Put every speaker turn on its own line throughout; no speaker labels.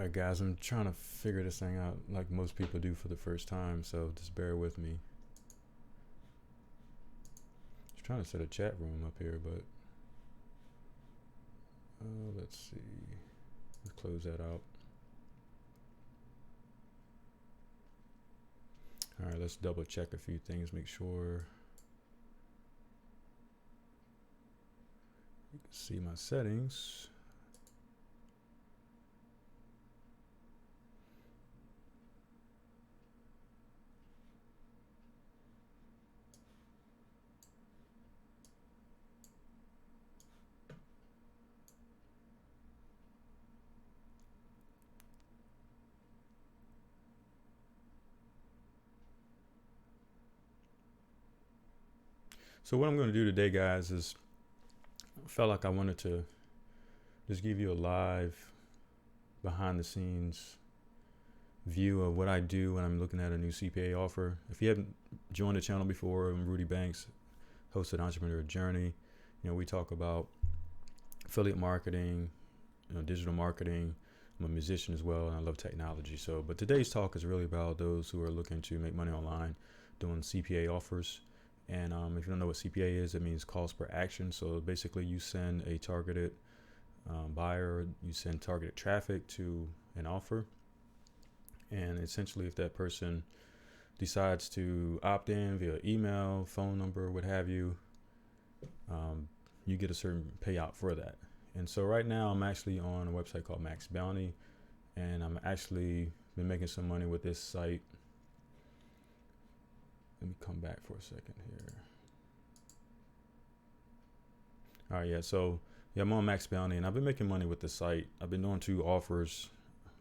Alright guys, I'm trying to figure this thing out like most people do for the first time, so just bear with me. Just trying to set a chat room up here, but let's see. Let's close that out. Alright, let's double check a few things, make sure you can see my settings. So what I'm going to do today, guys, is I felt like I wanted to just give you a live behind the scenes view of what I do when I'm looking at a new CPA offer. If you haven't joined the channel before, I'm Rudy Banks, host of Entrepreneur Journey. You know, we talk about affiliate marketing, digital marketing. I'm a musician as well, and I love technology. But today's talk is really about those who are looking to make money online doing CPA offers. And if you don't know what CPA is, it means cost per action. So basically you send a targeted buyer, you send targeted traffic to an offer. And essentially if that person decides to opt in via email, phone number, what have you, you get a certain payout for that. And so right now I'm actually on a website called Maxbounty, and I'm actually been making some money with this site. Let me come back for a second here. All right, yeah, I'm on Maxbounty, and I've been making money with the site. I've been doing 2 offers.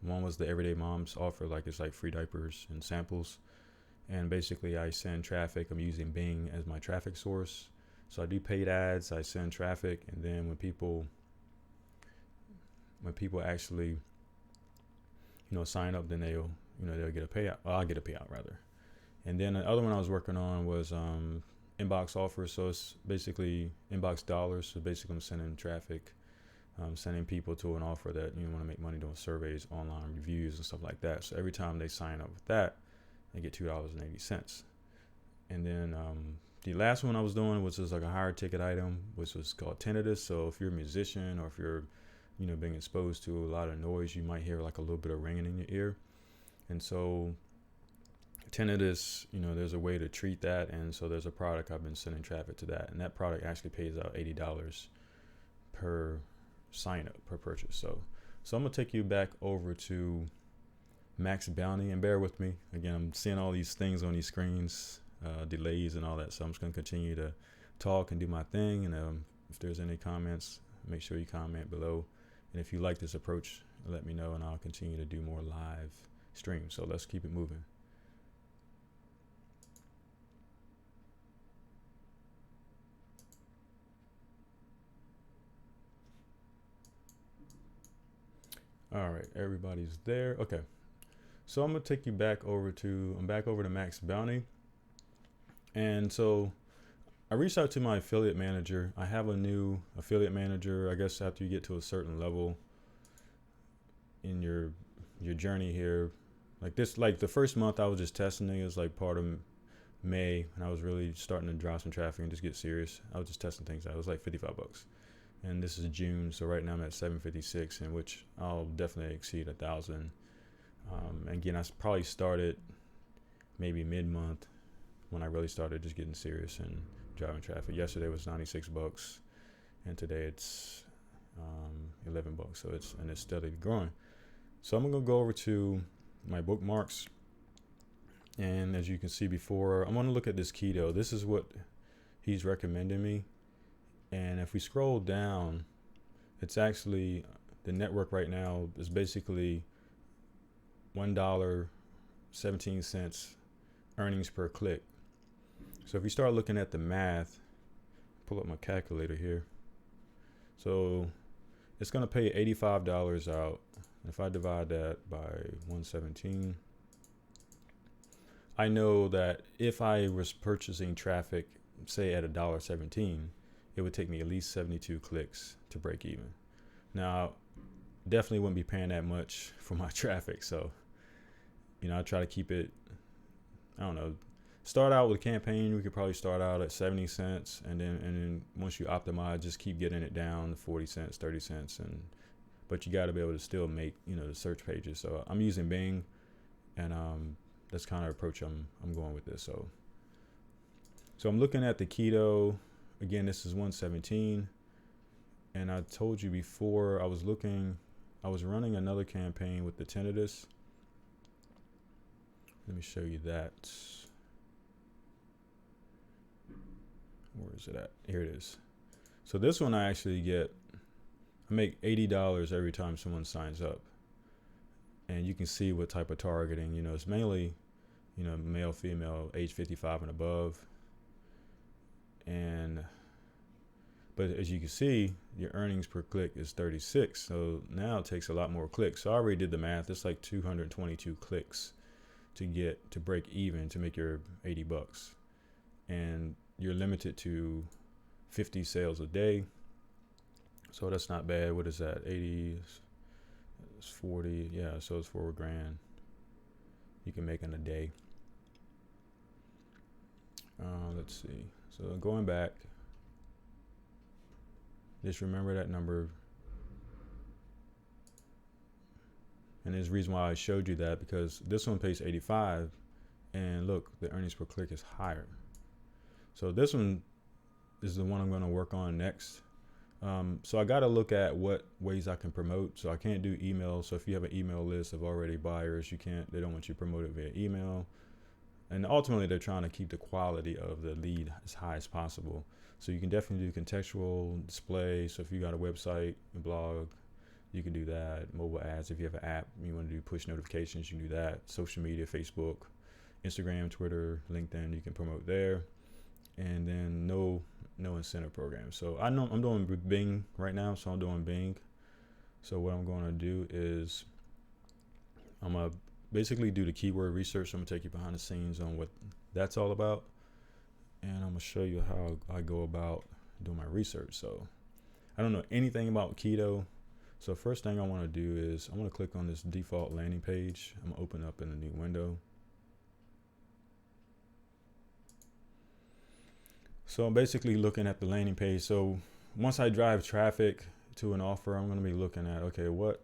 One was the Everyday Moms offer, it's like free diapers and samples. And basically I send traffic. I'm using Bing as my traffic source. So I do paid ads, I send traffic, and then when people actually, sign up, then they'll get a payout. Well, I'll get a payout rather. And then the other one I was working on was inbox offers. So it's basically inbox dollars. So basically I'm sending traffic, sending people to an offer that want to make money doing surveys, online reviews and stuff like that. So every time they sign up with that, they get $2.80. And then the last one I was doing was just like a higher ticket item, which was called tinnitus. So if you're a musician, or if you're being exposed to a lot of noise, you might hear like a little bit of ringing in your ear. And so tinnitus, there's a way to treat that, and so there's a product I've been sending traffic to that, and that product actually pays out $80 per sign up, per purchase. So I'm gonna take you back over to Maxbounty, and bear with me again, I'm seeing all these things on these screens, delays and all that, so I'm just gonna continue to talk and do my thing. And if there's any comments, make sure you comment below, and if you like this approach, let me know, and I'll continue to do more live streams. So let's keep it moving. All right, everybody's there. Okay, so I'm gonna take you back over to Maxbounty. And so I reached out to my affiliate manager. I have a new affiliate manager. I guess after you get to a certain level in your journey here, like the first month I was just testing it. It was like part of May, and I was really starting to drop some traffic and just get serious. I was just testing things out. It was like $55. And this is June, so right now I'm at 756, in which I'll definitely exceed 1,000. Again, I probably started maybe mid-month when I really started just getting serious and driving traffic. Yesterday was $96, and today it's $11. So it's steadily growing. So I'm gonna go over to my bookmarks, and as you can see before, I'm gonna look at this keto. This is what he's recommending me. And if we scroll down, it's actually, the network right now is basically $1.17 earnings per click. So if you start looking at the math, pull up my calculator here. So it's going to pay $85 out. If I divide that by 117, I know that if I was purchasing traffic, say at $1.17, it would take me at least 72 clicks to break even. Now, definitely wouldn't be paying that much for my traffic. So, I try to keep it, I don't know, start out with a campaign. We could probably start out at 70 cents. And then once you optimize, just keep getting it down to 40 cents, 30 cents. But you got to be able to still make, the search pages. So I'm using Bing, and that's kind of approach I'm going with this. So I'm looking at the keto. Again, this is 117. And I told you before, I was running another campaign with the tinnitus. Let me show you that. Where is it at? Here it is. So this one I make $80 every time someone signs up. And you can see what type of targeting, it's mainly, male, female, age 55 and above. But as you can see, your earnings per click is 36. So now it takes a lot more clicks. So I already did the math. It's like 222 clicks to break even, to make your $80. And you're limited to 50 sales a day. So that's not bad. What is that? 80, it's 40. Yeah, so it's $4,000 you can make in a day. Let's see. So going back, just remember that number. And there's a reason why I showed you that, because this one pays 85, and look, the earnings per click is higher. So this one is the one I'm going to work on next. So I got to look at what ways I can promote. So I can't do email. So if you have an email list of already buyers, they don't want you to promote it via email. And ultimately, they're trying to keep the quality of the lead as high as possible. So you can definitely do contextual display. So if you got a website, a blog, you can do that. Mobile ads, if you have an app, you want to do push notifications, you can do that. Social media, Facebook, Instagram, Twitter, LinkedIn, you can promote there. And then no incentive program. So I know I'm doing Bing right now, so I'm doing Bing. So what I'm going to do is I'm going to basically do the keyword research. I'm going to take you behind the scenes on what that's all about. And I'm going to show you how I go about doing my research. So I don't know anything about keto. So first thing I want to do is I want to click on this default landing page. I'm going to open up in a new window. So I'm basically looking at the landing page. So once I drive traffic to an offer, I'm going to be looking at, okay, where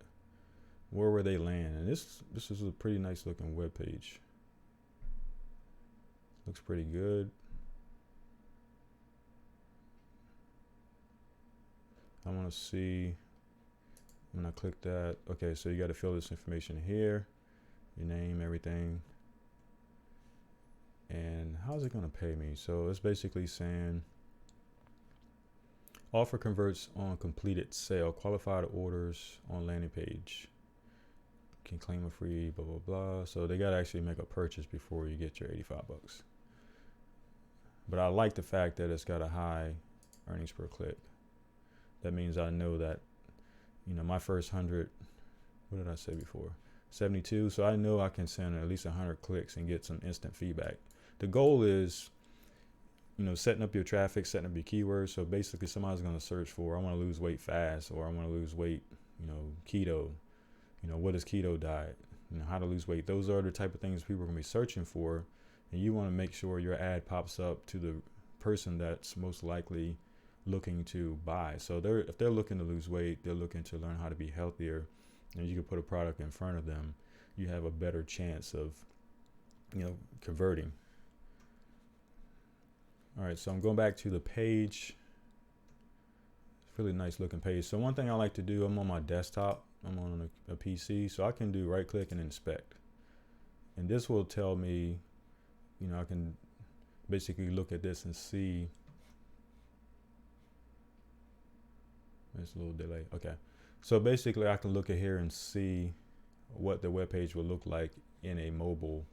were they land? And this is a pretty nice looking web page. Looks pretty good. I want to see when I click that. Okay, so you got to fill this information here, your name, everything. And how's it going to pay me? So it's basically saying offer converts on completed sale, qualified orders on landing page. Can claim a free blah, blah, blah. So they got to actually make a purchase before you get your $85. But I like the fact that it's got a high earnings per click. That means I know that, my first 100, what did I say before? 72. So I know I can send at least 100 clicks and get some instant feedback. The goal is, setting up your traffic, setting up your keywords. So basically somebody's going to search for, I want to lose weight fast, or I want to lose weight, keto. What is keto diet? How to lose weight. Those are the type of things people are going to be searching for. And you want to make sure your ad pops up to the person that's most likely looking to buy. So if they're looking to lose weight, they're looking to learn how to be healthier, and you can put a product in front of them, you have a better chance of, converting. All right, so I'm going back to the page. It's a really nice looking page. So one thing I like to do, I'm on my desktop, I'm on a PC, so I can do right click and inspect. And this will tell me, I can basically look at this and see. There's a little delay. Okay. So basically I can look at here and see what the web page will look like in a mobile,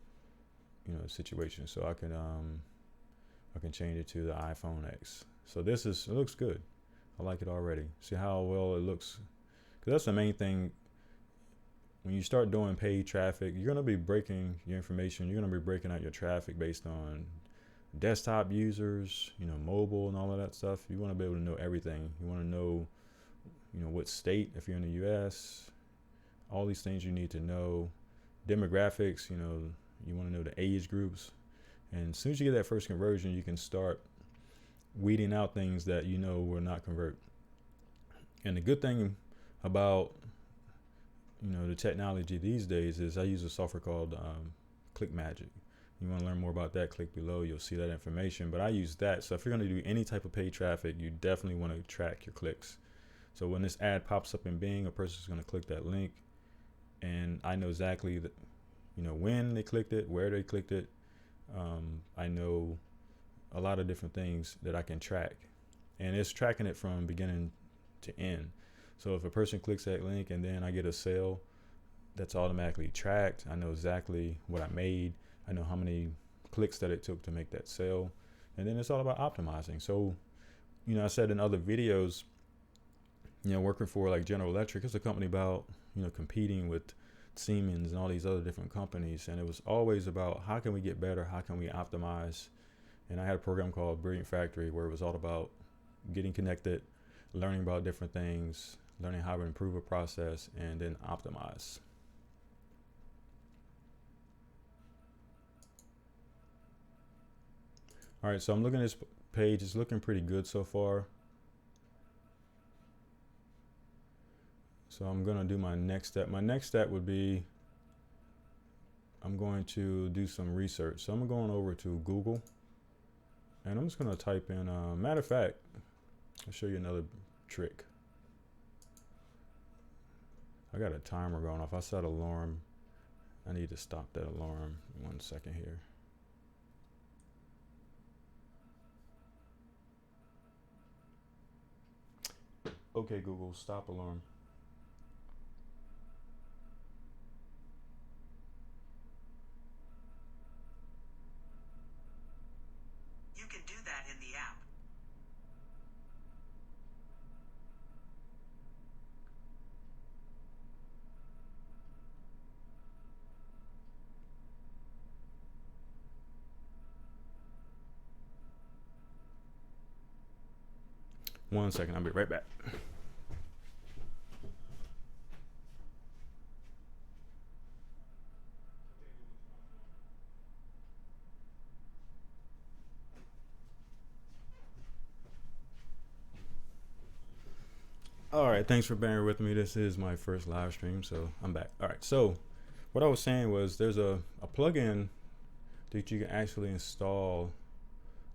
situation. So I can change it to the iPhone X. So it looks good. I like it already. See how well it looks? Because that's the main thing. When you start doing paid traffic, you're going to be breaking your information. You're going to be breaking out your traffic based on desktop users, mobile and all of that stuff. You want to be able to know everything. You want to know, what state, if you're in the US, all these things you need to know. Demographics, you know, you want to know the age groups. And as soon as you get that first conversion, you can start weeding out things that you know will not convert. And the good thing about, you know, the technology these days is I use a software called Click Magic. You want to learn more about that, click below, you'll see that information. But I use that. So if you're going to do any type of paid traffic, you definitely want to track your clicks. So when this ad pops up in Bing, a person's going to click that link, and I know exactly that, you know, when they clicked it, where they clicked it. I know a lot of different things that I can track, and it's tracking it from beginning to end. So if a person clicks that link and then I get a sale, that's automatically tracked. I know exactly what I made. I know how many clicks that it took to make that sale. And then it's all about optimizing. So, you know, I said in other videos, you know, working for like General Electric, it's a company about, you know, competing with Siemens and all these other different companies. And it was always about how can we get better? How can we optimize? And I had a program called Brilliant Factory where it was all about getting connected, learning about different things, learning how to improve a process, and then optimize. All right, so I'm looking at this page. It's looking pretty good so far. So I'm going to do my next step. My next step would be I'm going to do some research. So I'm going over to Google, and I'm just going to type in, matter of fact, I'll show you another trick. I got a timer going off. I set an alarm. I need to stop that alarm. 1 second here. Okay, Google, stop alarm.
You can do that in the app.
One second, I'll be right back. All right, thanks for bearing with me. This is my first live stream, so I'm back. All right, so what I was saying was there's a plugin that you can actually install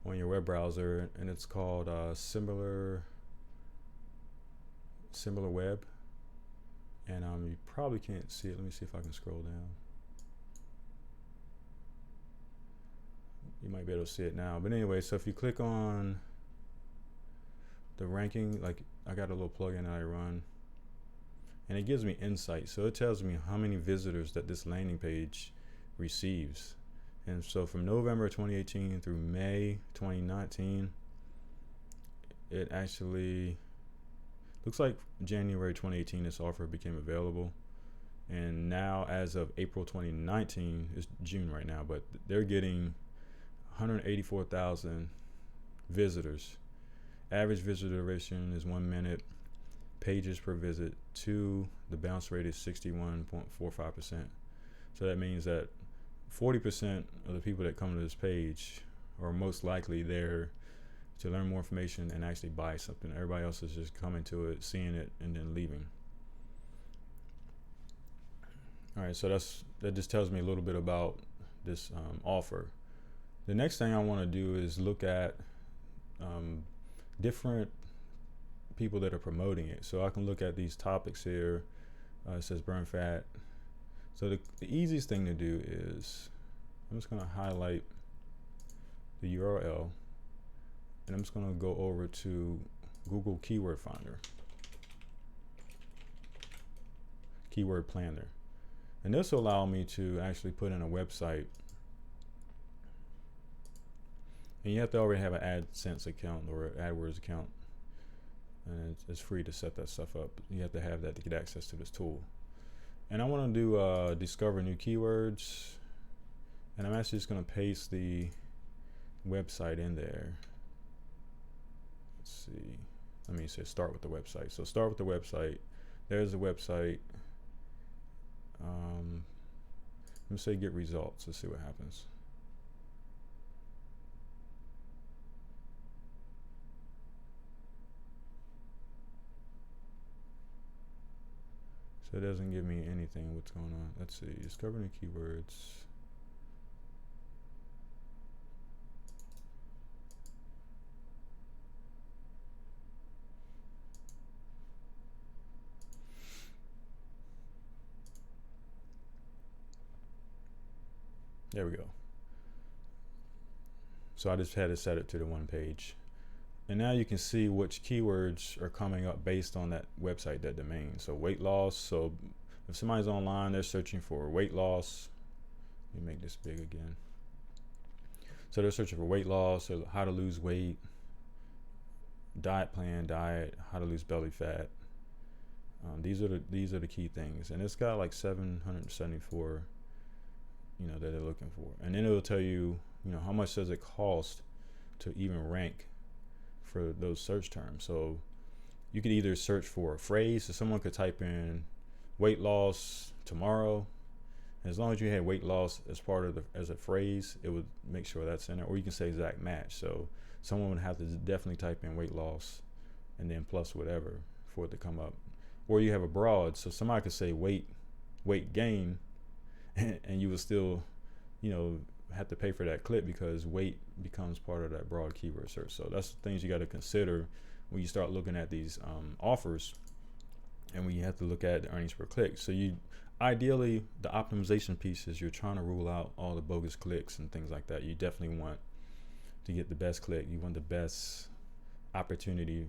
on your web browser, and it's called Similar Web. And you probably can't see it. Let me see if I can scroll down. You might be able to see it now. But anyway, so if you click on the ranking, like I got a little plugin that I run, and it gives me insight. So it tells me how many visitors that this landing page receives. And so from November 2018 through May 2019, it actually looks like January 2018 this offer became available. And now as of April 2019, it's June right now, but they're getting 184,000 visitors. Average visitor duration is 1 minute. Pages per visit 2. The bounce rate is 61.45%. So that means that 40% of the people that come to this page are most likely there to learn more information and actually buy something. Everybody else is just coming to it, seeing it, and then leaving. All right, so that just tells me a little bit about this offer. The next thing I want to do is look at different people that are promoting it. So I can look at these topics here. It says burn fat. So the easiest thing to do is I'm just going to highlight the URL, and I'm just going to go over to Google Keyword Finder, Keyword Planner. And this will allow me to actually put in a website. And you have to already have an AdSense account or an AdWords account. And it's free to set that stuff up. You have to have that to get access to this tool. And I want to do discover new keywords. And I'm actually just going to paste the website in there. Let's see. Let me say start with the website. So start with the website. There's the website. Let me say get results. Let's see what happens. So it doesn't give me anything. What's going on? Let's see. Discover new keywords. There we go. So I just had to set it to the one page. And now you can see which keywords are coming up based on that website, that domain. So weight loss. So if somebody's online, they're searching for weight loss. Let me make this big again. So they're searching for weight loss, or how to lose weight, diet plan, how to lose belly fat. These are the key things. And it's got like 774, that they're looking for. And then it will tell you, how much does it cost to even rank for those search terms. So you could either search for a phrase, so someone could type in weight loss tomorrow. As long as you had weight loss as part of as a phrase, it would make sure that's in there. Or you can say exact match. So someone would have to definitely type in weight loss and then plus whatever for it to come up. Or you have a broad, so somebody could say weight gain, and you would still, have to pay for that click because weight becomes part of that broad keyword search. So that's the things you got to consider when you start looking at these offers, and when you have to look at the earnings per click. So ideally, the optimization piece is you're trying to rule out all the bogus clicks and things like that. You definitely want to get the best click. You want the best opportunity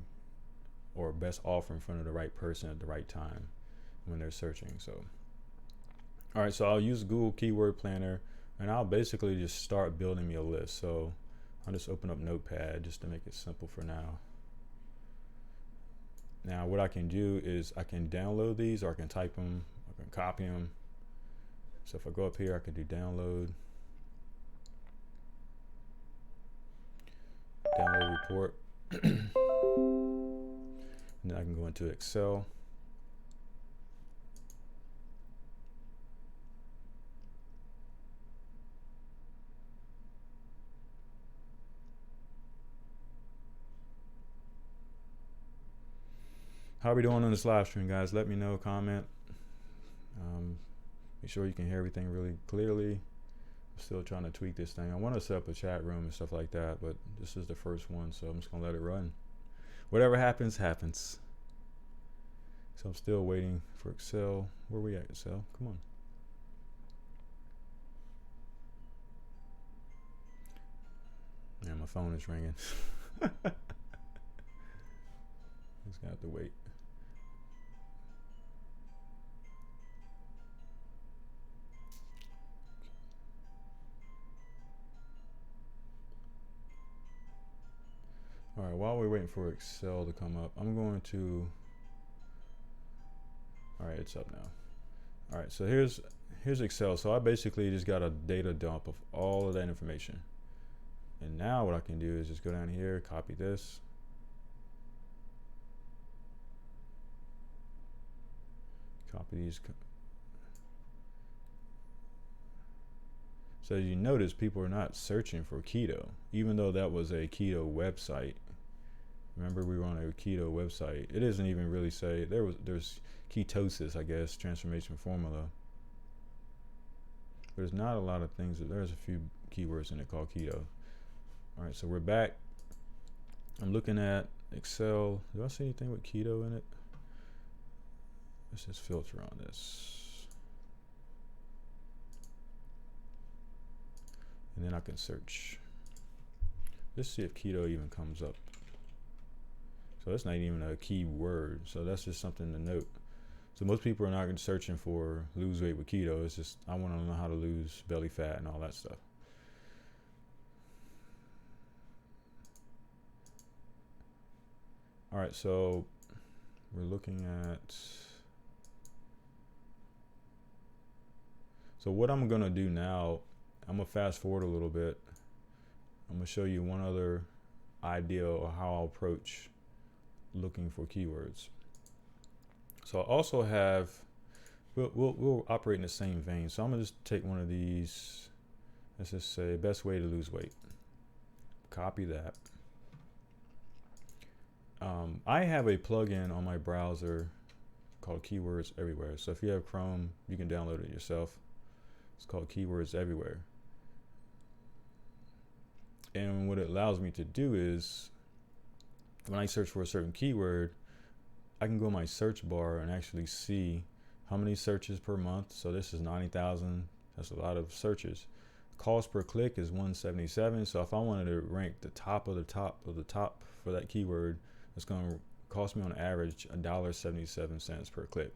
or best offer in front of the right person at the right time when they're searching. So, all right, so I'll use Google Keyword Planner, and I'll basically just start building me a list. So I'll just open up Notepad just to make it simple for now. Now what I can do is I can download these, or I can type them, I can copy them. So if I go up here, I can do download report. And then I can go into Excel. How are we doing on this live stream, guys? Let me know, comment. Make sure you can hear everything really clearly. I'm still trying to tweak this thing. I want to set up a chat room and stuff like that, but this is the first one, so I'm just gonna let it run. Whatever happens, happens. So I'm still waiting for Excel. Where we at, Excel? Come on. Yeah, my phone is ringing. Just gonna have to wait. All right, while we're waiting for Excel to come up, I'm going to, all right, it's up now. All right, so here's Excel. So I basically just got a data dump of all of that information. And now what I can do is just go down here, copy this. Copy these. So you notice people are not searching for keto, even though that was a keto website. Remember, we were on a keto website. It doesn't even really say there's ketosis, I guess, transformation formula. There's not a lot of things. There's a few keywords in it called keto. All right, so we're back. I'm looking at Excel. Do I see anything with keto in it? Let's just filter on this. And then I can search. Let's see if keto even comes up. So that's not even a key word. So that's just something to note. So most people are not searching for lose weight with keto. It's just, I want to know how to lose belly fat and all that stuff. All right, so we're looking at, so what I'm gonna do now, I'm gonna fast forward a little bit. I'm gonna show you one other idea of how I'll approach looking for keywords. So I also have we'll operate in the same vein. So I'm gonna just take one of these. Let's just say best way to lose weight. Copy that. I have a plugin on my browser called Keywords Everywhere. So if you have Chrome, you can download it yourself. It's called Keywords Everywhere. And what it allows me to do is, when I search for a certain keyword, I can go in my search bar and actually see how many searches per month. So this is 90,000. That's a lot of searches. Cost per click is 177. So if I wanted to rank the top of the top of the top for that keyword, it's going to cost me on average $1.77 per click.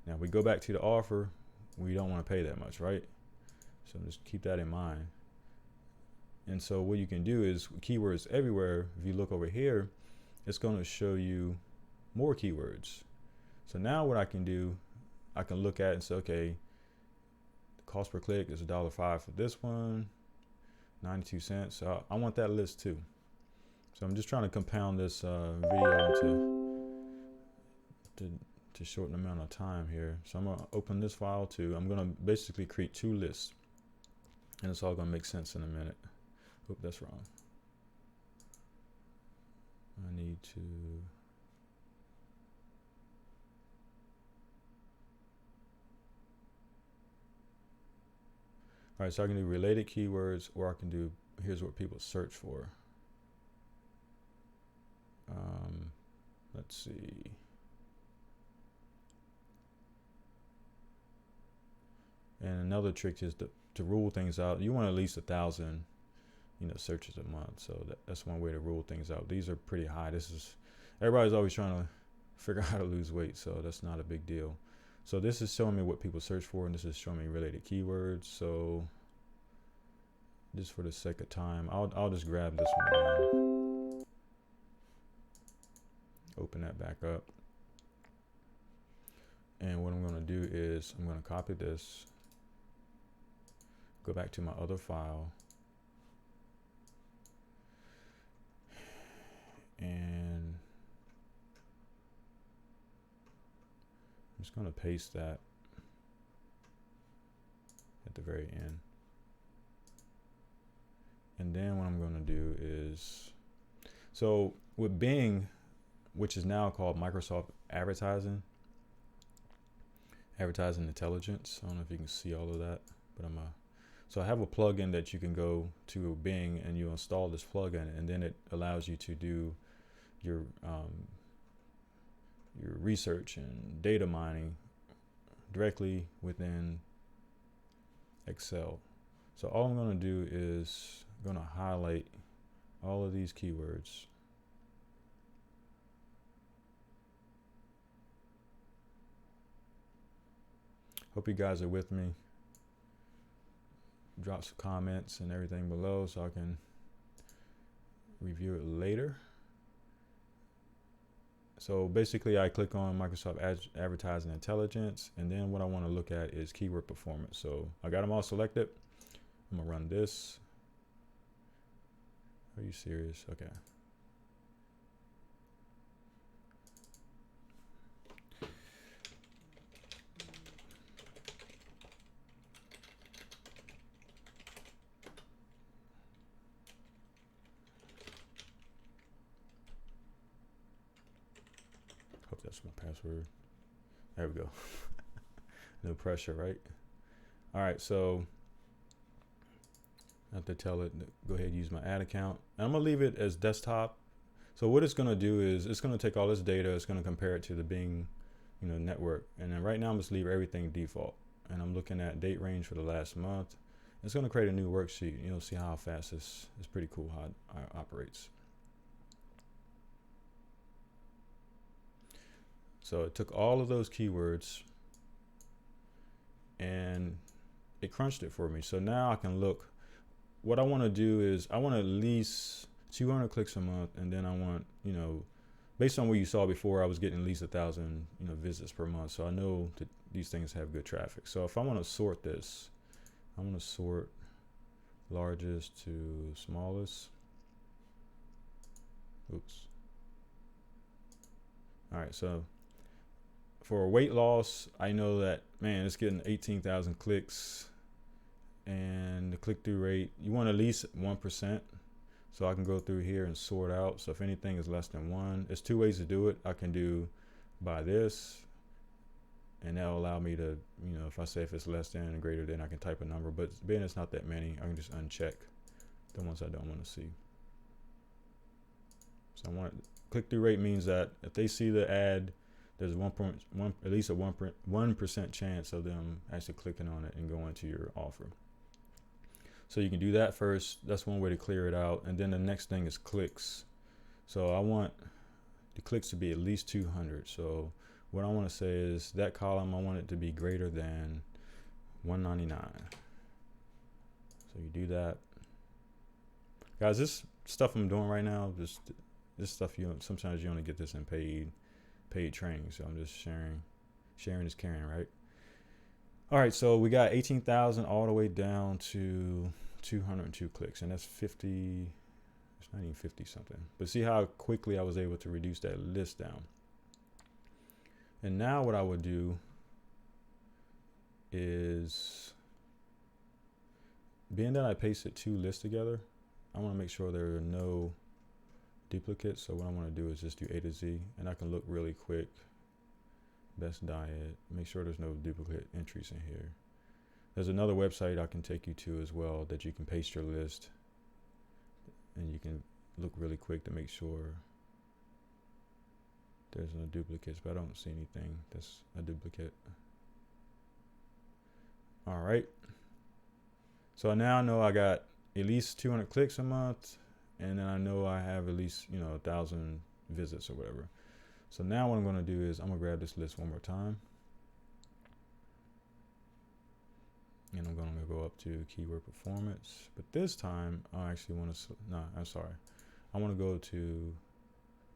Now we go back to the offer, we don't want to pay that much, right? So just keep that in mind. And so what you can do is Keywords Everywhere. If you look over here, it's going to show you more keywords. So now what I can do, I can look at and say, okay, the cost per click is $1.05 for this one, 92 cents. So I want that list too. So I'm just trying to compound this video to shorten the amount of time here. So I'm gonna open this file too. I'm gonna basically create two lists, and it's all gonna make sense in a minute. Oop, that's wrong. I need to. All right, so I can do related keywords, or I can do, here's what people search for. Let's see. And another trick is to rule things out. You want at least 1,000, searches a month. So that's one way to rule things out. These are pretty high. Everybody's always trying to figure out how to lose weight, so that's not a big deal. So this is showing me what people search for, and this is showing me related keywords. So just for the sake of time, I'll just grab this one again. Open that back up. And what I'm going to do is I'm going to copy this, go back to my other file, and I'm just going to paste that at the very end. And then what I'm going to do is, so with Bing, which is now called Microsoft Advertising Intelligence. I don't know if you can see all of that, but so I have a plugin that you can go to Bing and you install this plugin, and then it allows you to do your research and data mining directly within Excel. So all I'm going to do is I'm going to highlight all of these keywords. Hope you guys are with me. Drop some comments and everything below so I can review it later. So basically I click on Microsoft Advertising Intelligence, and then what I want to look at is keyword performance. So I got them all selected. I'm gonna run this. Are you serious? Okay. Hope that's my password. There we go. No pressure, right? All right, so I have to tell it, go ahead and use my ad account. And I'm gonna leave it as desktop. So what it's gonna do is it's gonna take all this data, it's gonna compare it to the Bing, network. And then right now I'm just leave everything default. And I'm looking at date range for the last month. It's gonna create a new worksheet. You'll see how fast this is. Pretty cool how it operates. So it took all of those keywords and it crunched it for me. So now I can look. What I want to do is I want at least 200 clicks a month, and then I want, based on what you saw before, I was getting at least 1,000, visits per month. So I know that these things have good traffic. So if I want to sort this, I'm going to sort largest to smallest. Oops. All right. So for weight loss, I know that, man, it's getting 18,000 clicks, and the click-through rate, you want at least 1%. So I can go through here and sort out. So if anything is less than 1, there's 2 ways to do it. I can do by this, and that'll allow me to, you know, if I say if it's less than and greater than, I can type a number. But being it's not that many, I can just uncheck the ones I don't want to see. So I want click-through rate means that if they see the ad, there's at least a 1% chance of them actually clicking on it and going to your offer. So you can do that first. That's one way to clear it out. And then the next thing is clicks. So I want the clicks to be at least 200. So what I want to say is that column, I want it to be greater than 199. So you do that. Guys, this stuff I'm doing right now, this stuff, sometimes you only get this in paid training. So I'm just sharing is caring, right? All right, so we got 18,000 all the way down to 202 clicks, and that's 50, it's not even 50 something. But see how quickly I was able to reduce that list down. And now what I would do is, being that I pasted 2 lists together, I want to make sure there are no duplicates. So what I want to do is just do A to Z, and I can look really quick. Best diet, make sure there's no duplicate entries in here. There's another website I can take you to as well that you can paste your list, and you can look really quick to make sure there's no duplicates, but I don't see anything that's a duplicate. All right, so now I know I got at least 200 clicks a month, and then I know I have at least, you know, 1,000 visits or whatever. So now what I'm going to do is I'm going to grab this list one more time. And I'm going to go up to keyword performance. But this time I actually want to, I want to go to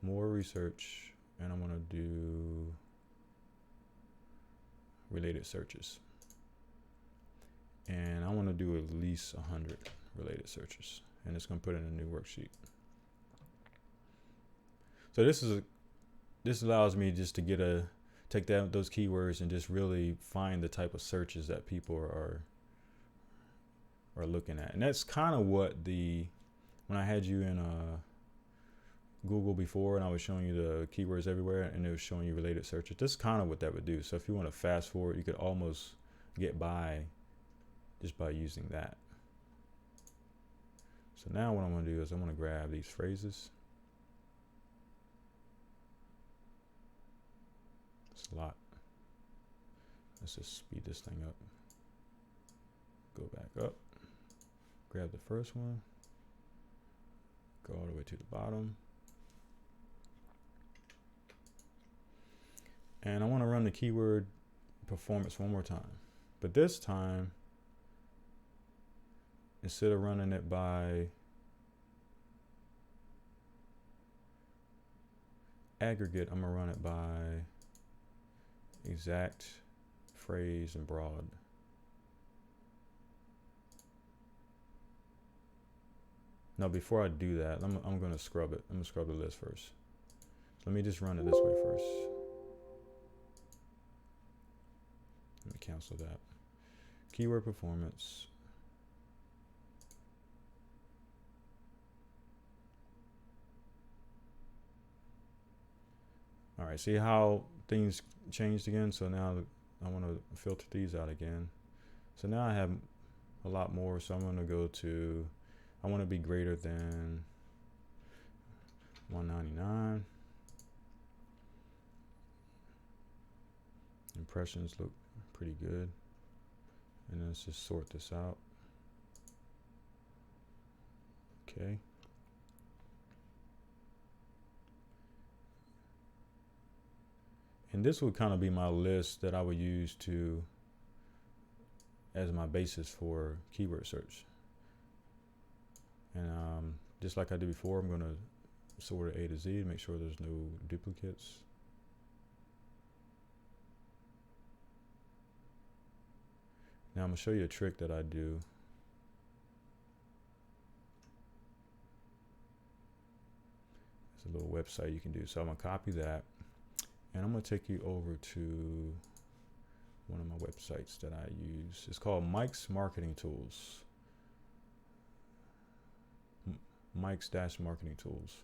more research, and I'm going to do related searches. And I want to do at least 100 related searches. And it's going to put in a new worksheet. So this allows me just to take those keywords and just really find the type of searches that people are looking at. And that's kind of what when I had you in Google before, and I was showing you the keywords everywhere, and it was showing you related searches. This is kind of what that would do. So if you want to fast forward, you could almost get by just by using that. So now what I'm going to do is I'm going to grab these phrases. It's a lot. Let's just speed this thing up. Go back up. Grab the first one. Go all the way to the bottom. And I want to run the keyword performance one more time. But this time, instead of running it by aggregate, I'm going to run it by exact, phrase, and broad. Now before I do that, I'm going to scrub it. I'm going to scrub the list first. So let me just run it this way first. Let me cancel that. Keyword performance. All right, see how things changed again? So now I want to filter these out again. So now I have a lot more. So I'm going to go to, I want to be greater than 199. Impressions look pretty good. And then let's just sort this out. Okay. And this would kind of be my list that I would use as my basis for keyword search. And just like I did before, I'm going to sort it A to Z to make sure there's no duplicates. Now I'm going to show you a trick that I do. There's a little website you can do. So I'm going to copy that. And I'm going to take you over to one of my websites that I use. It's called Mike's Marketing Tools. Mike's Marketing Tools.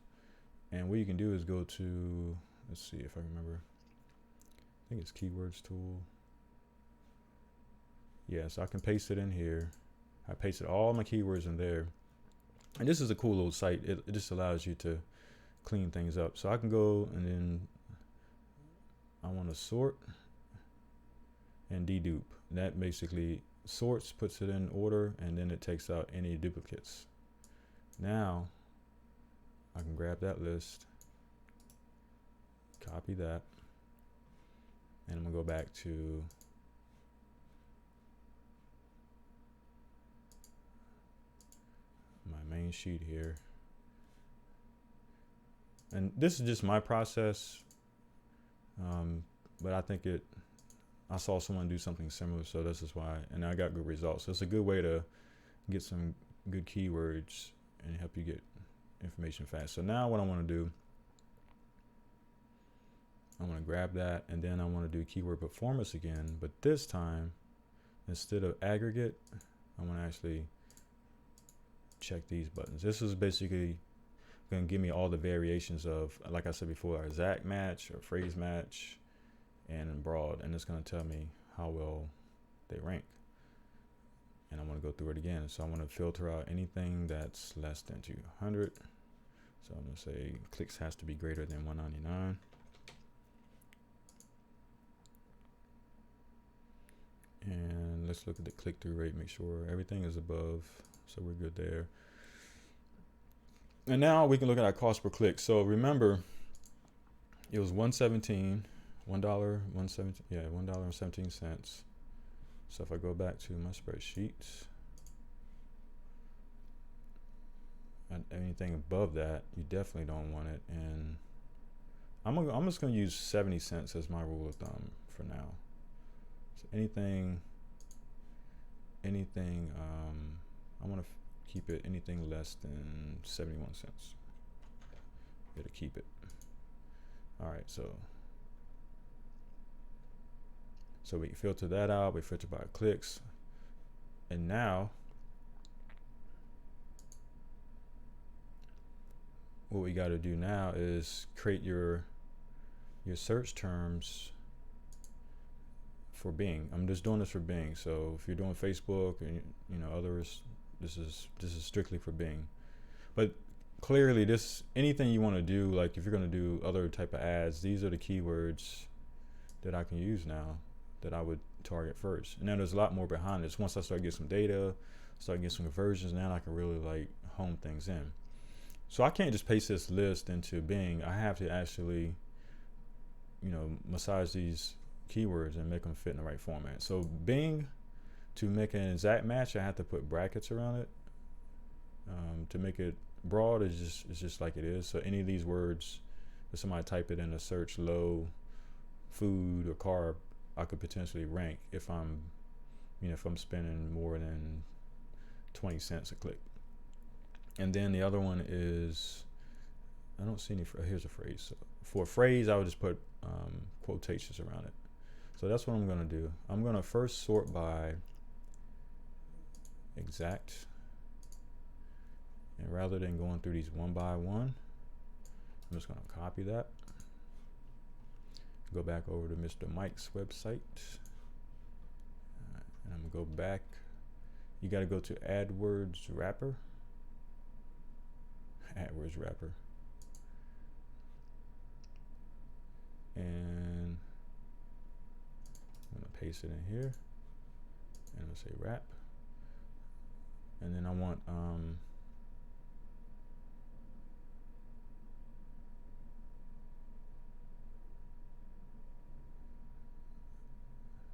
And what you can do is go to, let's see if I remember. I think it's Keywords Tool. Yeah, so I can paste it in here. I pasted all my keywords in there. And this is a cool little site. It just allows you to clean things up. So I can go and then I want to sort and dedupe. That basically sorts, puts it in order, and then it takes out any duplicates. Now I can grab that list, copy that, and I'm gonna go back to my main sheet here. And this is just my process, but I think I saw someone do something similar, so this is why, and I got good results. So it's a good way to get some good keywords and help you get information fast. So now what I want to do, I want to grab that, and then I want to do keyword performance again, but this time, instead of aggregate, I want to actually check these buttons. This is basically going to give me all the variations of, like I said before, exact match or phrase match and broad, and it's going to tell me how well they rank. And I want to go through it again. So I want to filter out anything that's less than 200. So I'm going to say clicks has to be greater than 199. And let's look at the click-through rate, make sure everything is above, so we're good there. And now we can look at our cost per click. So remember, it was $1.17, $1.17. So if I go back to my spreadsheet, anything above that, you definitely don't want it. And I'm just gonna use 70 cents as my rule of thumb for now. So anything, I want to keep it anything less than 71 cents. Gotta keep it. All right, so we filter that out. We filter by clicks, and now what we got to do now is create your search terms for Bing. I'm just doing this for Bing. So if you're doing Facebook and others, this is strictly for Bing. But clearly, anything you want to do, like if you're going to do other type of ads, these are the keywords that I can use now that I would target first. And then there's a lot more behind this. Once I start getting some data, start getting some conversions, now I can really like hone things in. So I can't just paste this list into Bing. I have to actually, massage these keywords and make them fit in the right format. So Bing, to make an exact match, I have to put brackets around it. To make it broad, it's just like it is. So any of these words, if somebody type it in a search, low, food, or carb, I could potentially rank if I'm spending more than 20 cents a click. And then the other one is, I don't see any, here's a phrase. So for a phrase, I would just put quotations around it. So that's what I'm gonna do. I'm gonna first sort by exact. And rather than going through these one by one, I'm just gonna copy that. Go back over to Mr. Mike's website, and I'm gonna go back. You got to go to AdWords wrapper. AdWords wrapper, and I'm gonna paste it in here, and I'm gonna say wrap, and then I want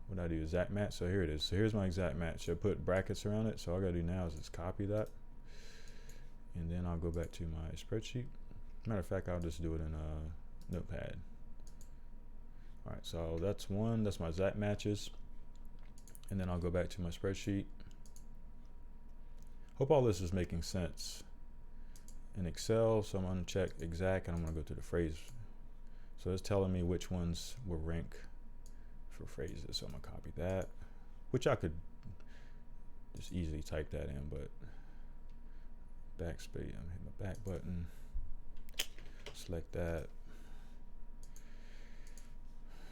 what I do, exact match. So here it is. So here's my exact match. I put brackets around it. So all I gotta do now is just copy that, and then I'll go back to my spreadsheet. Matter of fact, I'll just do it in a notepad. All right, so that's one. That's my exact matches, and then I'll go back to my spreadsheet. Hope all this is making sense in Excel. So I'm gonna check exact, and I'm gonna go to the phrase So it's telling me which ones will rank for phrases. So I'm gonna copy that, which I could just easily type that in, but backspace, I'm hitting the back button, select that,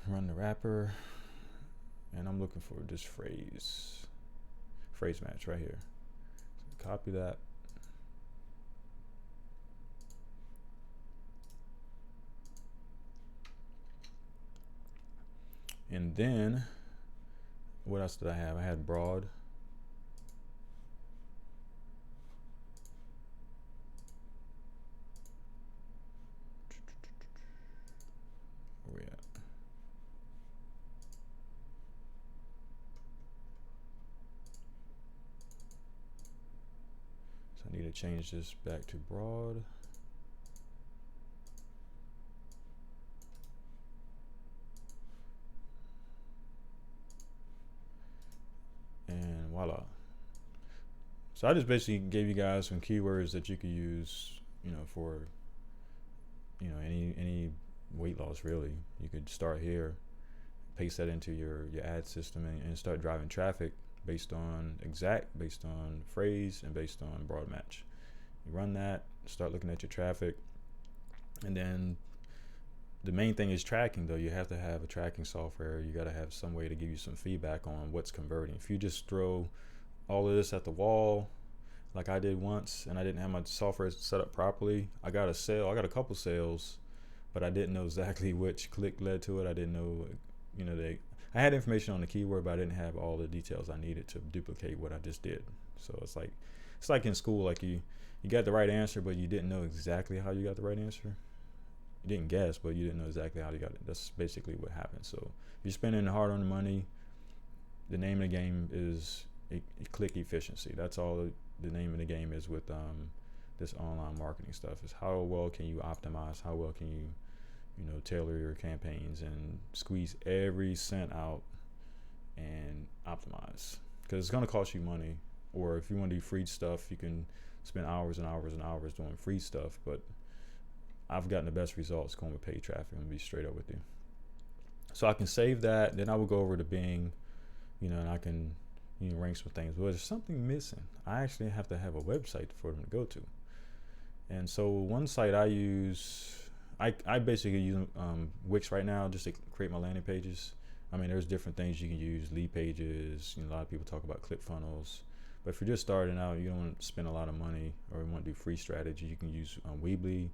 run the wrapper, and I'm looking for this phrase match right here. So copy that. And then what else did I have? I had broad. Where we at? So I need to change this back to broad. And voila. So I just basically gave you guys some keywords that you could use, you know, for, you know, any weight loss really. You could start here, paste that into your ad system, and start driving traffic based on phrase, and based on broad match. You run that, start looking at your traffic, and then the main thing is tracking though. You have to have a tracking software. You got to have some way to give you some feedback on what's converting. If you just throw all of this at the wall like I did once, and I didn't have my software set up properly, I got a couple sales, but I didn't know exactly which click led to it. I didn't know, you know, I had information on the keyword, but I didn't have all the details I needed to duplicate what I just did. So it's like in school, like you got the right answer, but you didn't know exactly how you got the right answer. You didn't guess, but you didn't know exactly how you got it. That's basically what happened. So if you're spending hard-earned money, the name of the game is click efficiency. That's all the name of the game is with this online marketing stuff. Is how well can you optimize? How well can you, you know, tailor your campaigns and squeeze every cent out and optimize? Because it's going to cost you money. Or if you want to do free stuff, you can spend hours and hours and hours doing free stuff, but I've gotten the best results going with paid traffic. I'm gonna be straight up with you. So I can save that. Then I will go over to Bing, you know, and I can, you know, rank some things. But there's something missing. I actually have to have a website for them to go to. And so one site I use, I basically use Wix right now just to create my landing pages. I mean, there's different things you can use, lead pages. You know, a lot of people talk about ClickFunnels. But if you're just starting out, you don't want to spend a lot of money, or you want to do free strategy, you can use Weebly.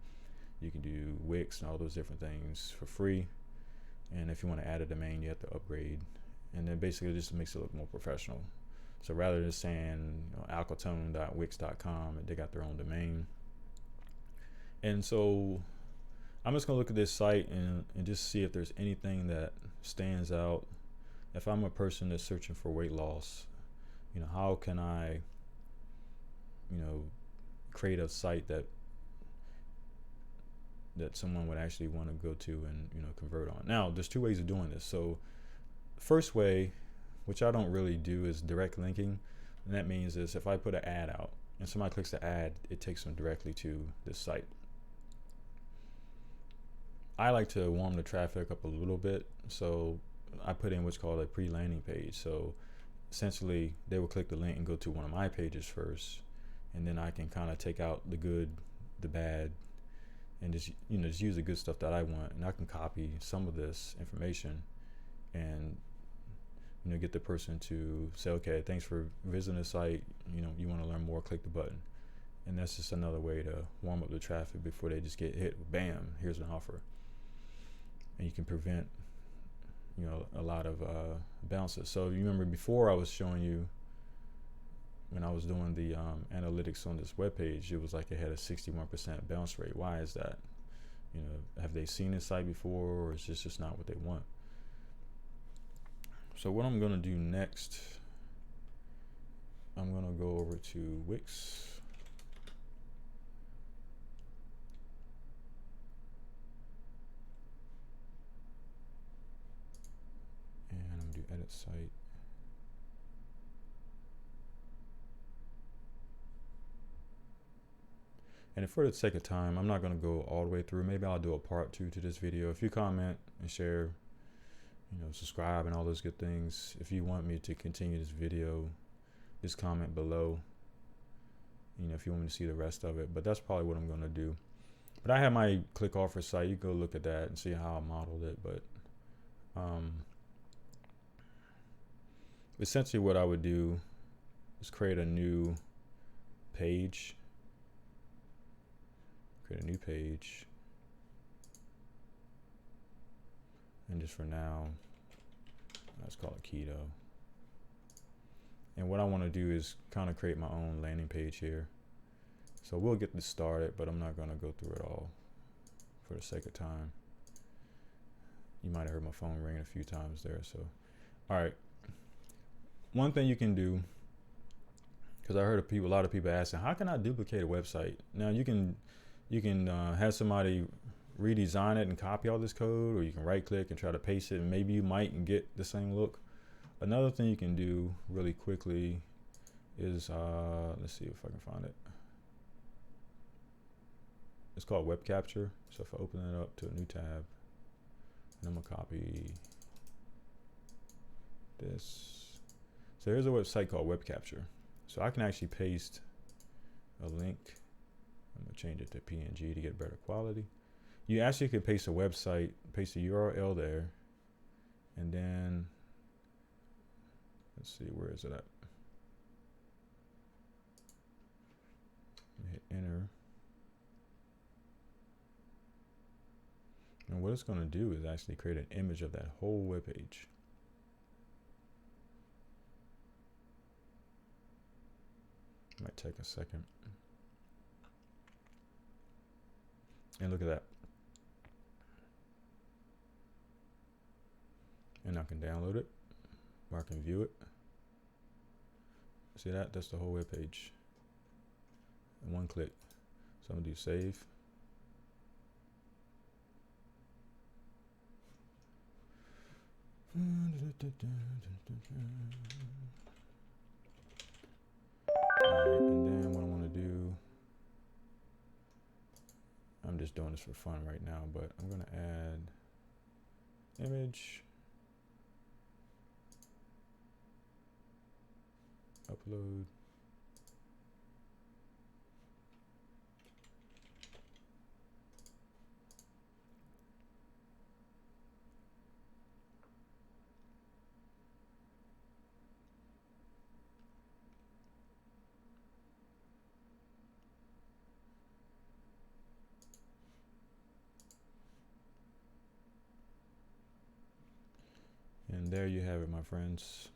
You can do Wix and all those different things for free. And if you want to add a domain, you have to upgrade. And then basically it just makes it look more professional. So rather than saying, you know, alcatone.wix.com, they got their own domain. And so I'm just gonna look at this site and just see if there's anything that stands out. If I'm a person that's searching for weight loss, you know, how can I, you know, create a site that someone would actually want to go to and, you know, convert on. Now, there's two ways of doing this. So first way, which I don't really do, is direct linking. And that means is if I put an ad out and somebody clicks the ad, it takes them directly to this site. I like to warm the traffic up a little bit. So I put in what's called a pre-landing page. So essentially they will click the link and go to one of my pages first. And then I can kind of take out the good, the bad, and just, you know, just use the good stuff that I want, and I can copy some of this information and, you know, get the person to say, okay, thanks for visiting the site, you know, you want to learn more, click the button. And that's just another way to warm up the traffic before they just get hit with, bam, here's an offer. And you can prevent, you know, a lot of bounces. So you remember before I was showing you when I was doing the analytics on this webpage, it was like it had a 61% bounce rate. Why is that? You know, have they seen this site before, or is this just not what they want? So what I'm gonna do next, I'm gonna go over to Wix. And I'm gonna do edit site. And for the sake of time, I'm not going to go all the way through. Maybe I'll do a part 2 to this video. If you comment and share, subscribe and all those good things. If you want me to continue this video, just comment below, if you want me to see the rest of it. But that's probably what I'm going to do. But I have my click offer site. You go look at that and see how I modeled it. But essentially what I would do is create a new page. And just for now, let's call it keto. And what I want to do is kind of create my own landing page here. So we'll get this started, but I'm not going to go through it all for the sake of time. You might have heard my phone ringing a few times there. So, all right. One thing you can do, because I heard a lot of people asking, how can I duplicate a website? Now you can have somebody redesign it and copy all this code, or you can right click and try to paste it, and maybe you might get the same look. Another thing you can do really quickly is, let's see if I can find it. It's called web capture. So if I open it up to a new tab, and I'm gonna copy this. So here's a website called web capture. So I can actually paste a link. I'm gonna change it to PNG to get better quality. You actually can paste a website, paste a URL there, and then let's see, where is it at? Hit enter. And what it's going to do is actually create an image of that whole web page. Might take a second. And look at that. And I can download it, or I can view it. See that? That's the whole web page. In one click. So I'm gonna do save. Alright, and then what I want to do, I'm just doing this for fun right now, but I'm going to add image, upload, and there you have it, my friends.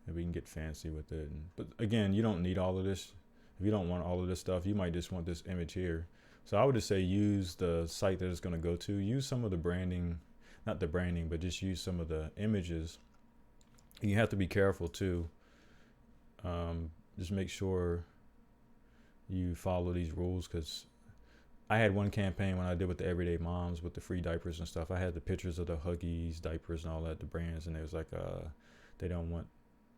And we can get fancy with it. But again, you don't need all of this. If you don't want all of this stuff, you might just want this image here. So I would just say use the site that it's going to go to. Use some of the branding, not the branding, but just use some of the images. You have to be careful too. Just make sure you follow these rules, because I had one campaign when I did with the everyday moms with the free diapers and stuff. I had the pictures of the Huggies diapers and all that, the brands, and it was like they don't want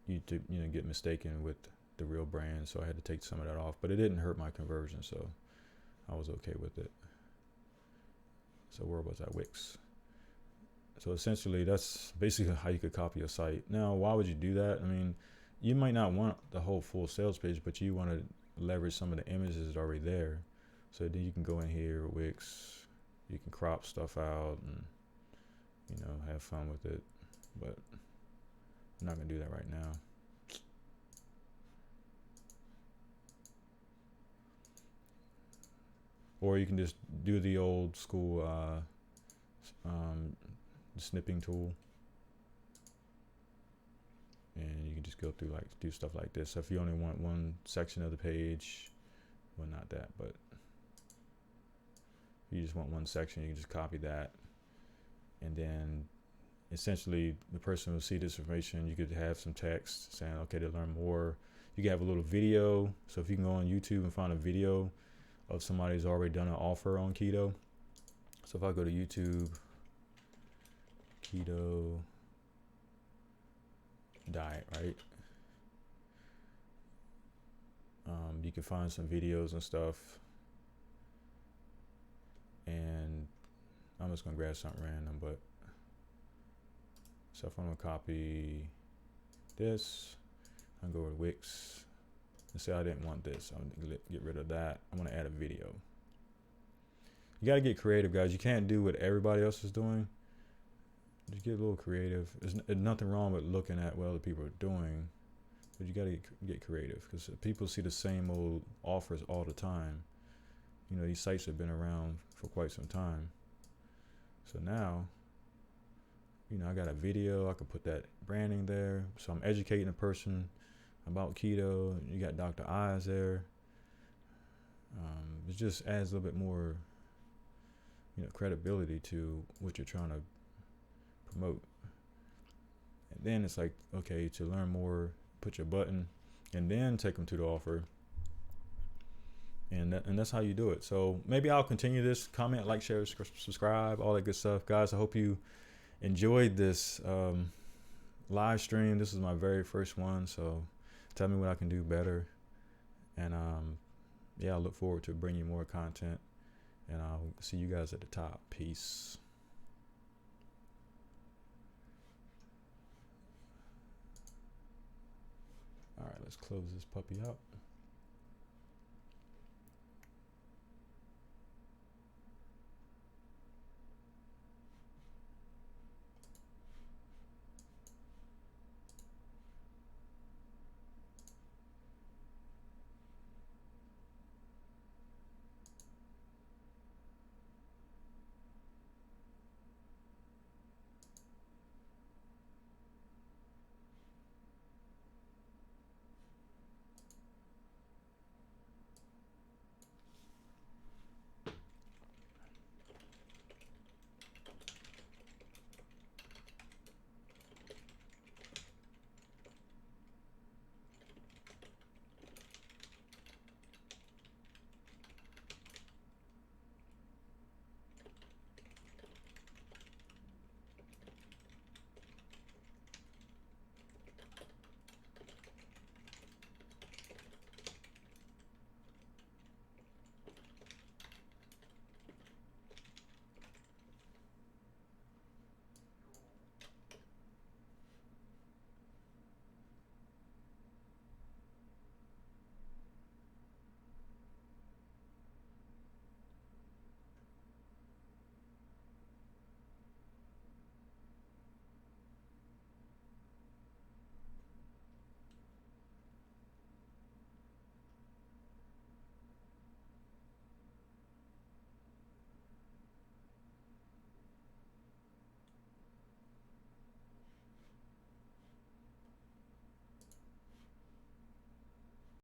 you to get mistaken with the real brand, so I had to take some of that off. But it didn't hurt my conversion, so I was okay with it. So where was I? Wix. So essentially, that's basically how you could copy a site. Now, why would you do that? I mean, you might not want the whole full sales page, but you want to leverage some of the images that are already there. So then you can go in here, Wix, you can crop stuff out and, have fun with it. But I'm not going to do that right now. Or you can just do the old school snipping tool. And you can just go through, do stuff like this. So if you only want one section of the page, well, not that, but if you just want one section, you can just copy that. And then essentially the person will see this information. You could have some text saying, okay, to learn more. You can have a little video. So if you can go on YouTube and find a video of somebody who's already done an offer on keto. So if I go to YouTube, keto diet, right? You can find some videos and stuff. And I'm just gonna grab something random, but so if I'm gonna copy this, I'm gonna go to Wix and say I didn't want this. I'm gonna get rid of that. I'm gonna add a video. You gotta get creative, guys. You can't do what everybody else is doing. Just get a little creative. There's nothing wrong with looking at what other people are doing, but you gotta get creative, because people see the same old offers all the time. You know, these sites have been around for quite some time. So now, you know, I got a video. I could put that branding there. So I'm educating a person about keto. You got Dr. Eyes there. It just adds a little bit more, you know, credibility to what you're trying to promote. And then it's like, okay, to learn more, put your button, and then take them to the offer. And that's how you do it. So maybe I'll continue this. Comment, like, share, subscribe, all that good stuff. Guys, I hope you enjoyed this live stream. This is my very first one, so tell me what I can do better. And yeah, I look forward to bringing you more content. And I'll see you guys at the top. Peace. All right, let's close this puppy up.